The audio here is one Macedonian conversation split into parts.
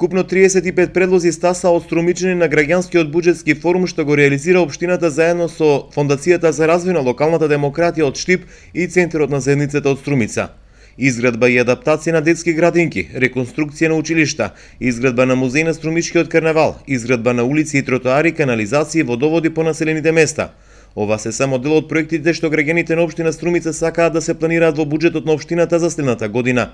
Вкупно 35 предлози стаса од Струмичани на граѓанскиот буџетски форум што го реализира општината заедно со Фондацијата за развој на локалната демократија од Штип и Центарот на заедницата од Струмица. Изградба и адаптација на детски градинки, реконструкција на училишта, изградба на музеј на Струмичкиот карнавал, изградба на улици и тротоари, канализации и водоводи по населените места. Ова се само дел од проектите што граѓаните на општина Струмица сакаат да се планираат во буџетот на општината за следната година.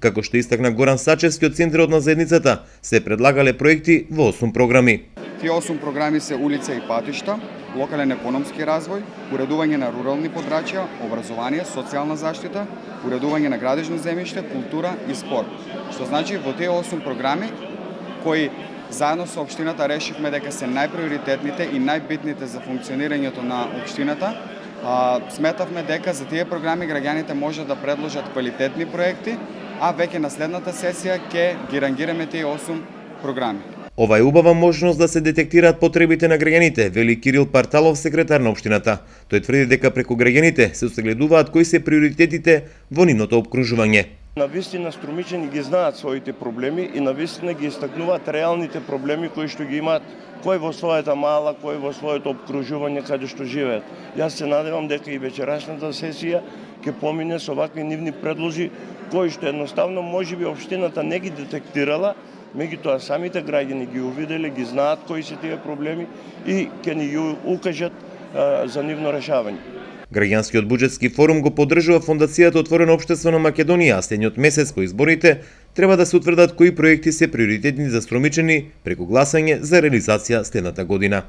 Како што истакна Горан Сачевски од Центарот на заедницата, се предлагале проекти во 8 програми. Тие 8 програми се улица и патишта, локален економски развој, уредување на рурални подрачја, образование, социјална заштита, уредување на градежно земјиште, култура и спорт. Што значи во тие 8 програми кои заедно со општината решивме дека се најприоритетните и најбитните за функционирањето на општината, сметавме дека за тие програми граѓаните можат да предложат квалитетни проекти, а веќе на следната сесија ќе ги рангираме тие 8 програми. Ова е убава можност да се детектираат потребите на граѓаните, вели Кирил Парталов, секретар на општината. Тој тврди дека преку граѓаните се огледуваат кои се приоритетите во нивното опкружување. Навистина Струмичани ги знаат своите проблеми и навистина ги истакнуваат реалните проблеми кои што ги имаат кој во својата мала, кој во своето опкружување каде што живеат. Јас се надевам дека и вечерашната сесија ќе помине со вакви нивни предлози кои што едноставно можеби општината не ги детектирала, меѓутоа самите граѓани ги увиделе, ги знаат кои се тие проблеми и ќе ни ги укажат за нивно решавање. Граѓанскиот буџетски форум го поддржува Фондацијата Отворено општество на Македонија, а следниот месец по изборите треба да се утврдат кои проекти се приоритетни за Струмичани преку гласање за реализација следната година.